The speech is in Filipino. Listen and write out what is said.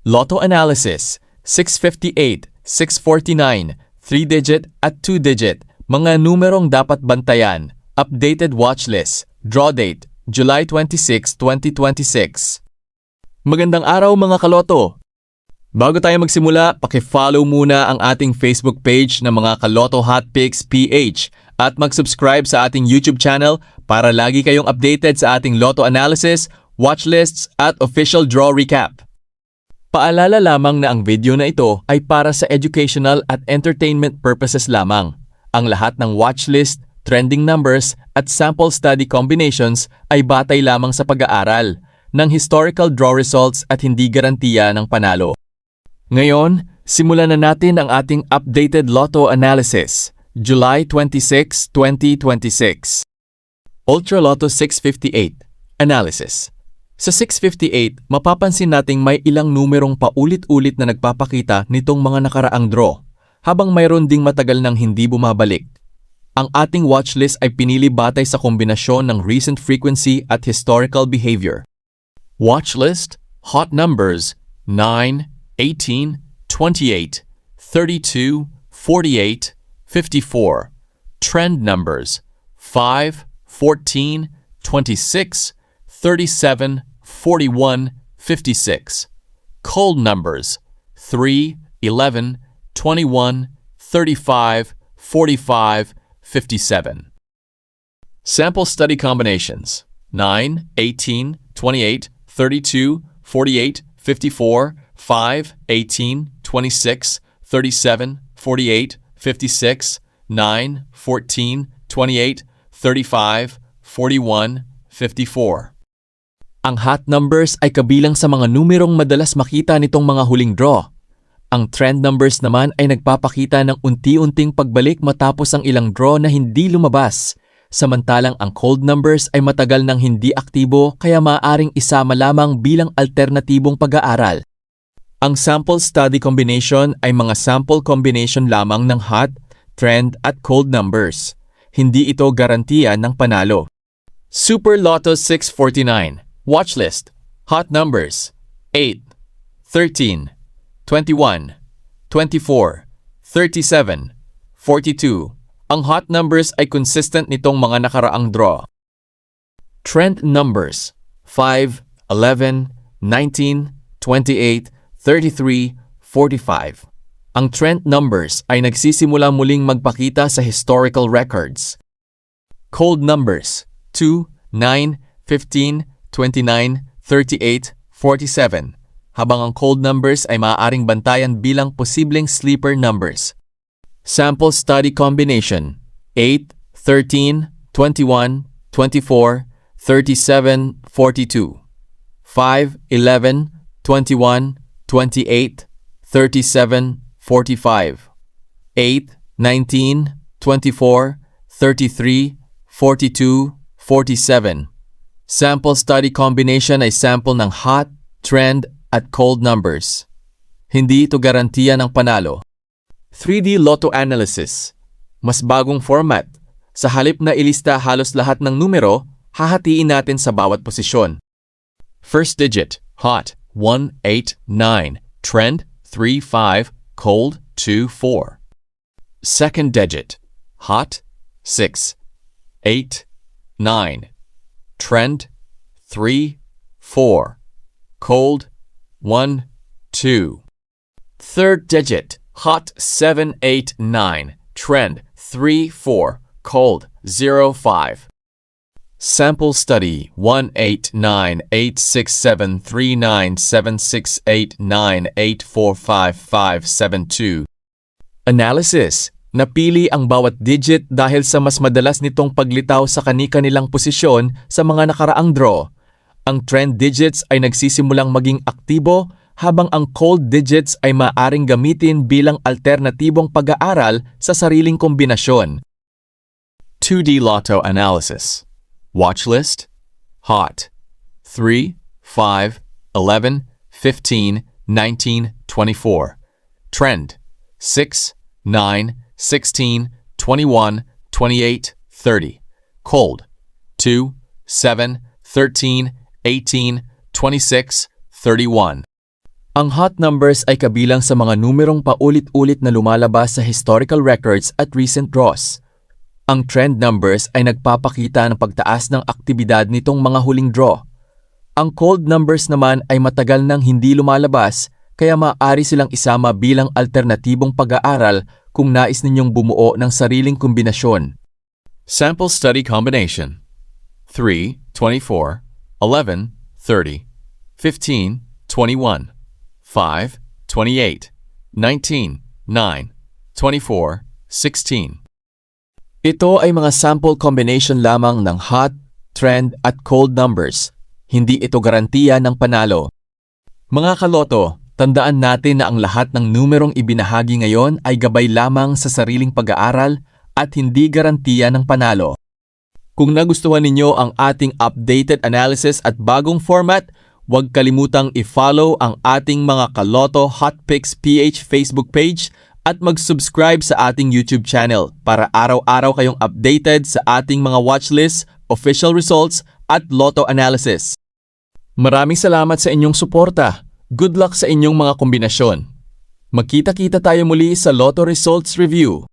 Lotto Analysis, 658, 649, 3-digit at 2-digit, mga numerong dapat bantayan, updated watchlist, draw date, July 26, 2026. Magandang araw mga kaloto! Bago tayo magsimula, paki-follow muna ang ating Facebook page na mga Kaloto Hotpicks PH at mag-subscribe sa ating YouTube channel para lagi kayong updated sa ating Lotto Analysis, watchlists at official draw recap. Paalala lamang na ang video na ito ay para sa educational at entertainment purposes lamang. Ang lahat ng watchlist, trending numbers at sample study combinations ay batay lamang sa pag-aaral ng historical draw results at hindi garantiya ng panalo. Ngayon, simulan na natin ang ating updated Lotto Analysis, July 26, 2026. Ultra Lotto 658 Analysis. Sa 658, mapapansin nating may ilang numerong paulit-ulit na nagpapakita nitong mga nakaraang draw, habang mayroon ding matagal nang hindi bumabalik. Ang ating watchlist ay pinili batay sa kombinasyon ng recent frequency at historical behavior. Watchlist, hot numbers 9, 18, 28, 32, 48, 54. Trend numbers 5, 14, 26, 37, 41, 56. Cold numbers 3, 11, 21, 35, 45, 57. Sample study combinations 9, 18, 28, 32, 48, 54, 5, 18, 26, 37, 48, 56, 9, 14, 28, 35, 41, 54. Ang hot numbers ay kabilang sa mga numerong madalas makita nitong mga huling draw. Ang trend numbers naman ay nagpapakita ng unti-unting pagbalik matapos ang ilang draw na hindi lumabas. Samantalang ang cold numbers ay matagal nang hindi aktibo kaya maaaring isama lamang bilang alternatibong pag-aaral. Ang sample study combination ay mga sample combination lamang ng hot, trend at cold numbers. Hindi ito garantiya ng panalo. Super Lotto 649 Watchlist, hot numbers 8, 13, 21, 24, 37, 42. Ang hot numbers ay consistent nitong mga nakaraang draw. Trend numbers 5, 11, 19, 28, 33, 45. Ang trend numbers ay nagsisimula muling magpakita sa historical records. Cold numbers 2, 9, 15, 29, 38, 47, habang ang cold numbers ay maaaring bantayan bilang posibleng sleeper numbers. Sample study combination 8, 13, 21, 24, 37, 42, 5, 11, 21, 28, 37, 45, 8, 19, 24, 33, 42, 47. Sample study combination ay sample ng hot, trend at cold numbers. Hindi ito garantiya ng panalo. 3D Lotto Analysis. Mas bagong format. Sa halip na ilista halos lahat ng numero, hahatiin natin sa bawat posisyon. First digit, hot, 1, 8, 9. Trend, 3, 5. Cold, 2, 4. Second digit, hot, 6, 8, 9. Trend 3, 4. Cold 1, 2. Third digit, hot 7, 8, 9. Trend 3, 4. Cold 0, 5. Sample study 1, 8, 9, 8, 6, 7, 3, 9, 7, 6, 8, 9, 8, 4, 5, 5, 7, 2. Analysis. Napili ang bawat digit dahil sa mas madalas nitong paglitaw sa kani-kanilang posisyon sa mga nakaraang draw. Ang trend digits ay nagsisimulang maging aktibo habang ang cold digits ay maaring gamitin bilang alternatibong pag-aaral sa sariling kombinasyon. 2D Lotto Analysis. Watchlist, hot, 3, 5, 11, 15, 19, 24. Trend, 6, 9, 16, 21, 28, 30. Cold, 2, 7, 13, 18, 26, 31. Ang hot numbers ay kabilang sa mga numerong paulit-ulit na lumalabas sa historical records at recent draws. Ang trend numbers ay nagpapakita ng pagtaas ng aktibidad nitong mga huling draw. Ang cold numbers naman ay matagal nang hindi lumalabas, kaya maaari silang isama bilang alternatibong pag-aaral kung nais ninyong bumuo ng sariling kombinasyon. Sample Study Combination 3, 24, 11, 30, 15, 21, 5, 28, 19, 9, 24, 16. Ito ay mga sample combination lamang ng hot, trend at cold numbers. Hindi ito garantiya ng panalo. Mga kaloto, tandaan natin na ang lahat ng numerong ibinahagi ngayon ay gabay lamang sa sariling pag-aaral at hindi garantiya ng panalo. Kung nagustuhan ninyo ang ating updated analysis at bagong format, huwag kalimutang i-follow ang ating mga Kaloto Hot Picks PH Facebook page at mag-subscribe sa ating YouTube channel para araw-araw kayong updated sa ating mga watchlist, official results at Lotto analysis. Maraming salamat sa inyong suporta. Good luck sa inyong mga kombinasyon. Magkita-kita tayo muli sa Lotto Results Review.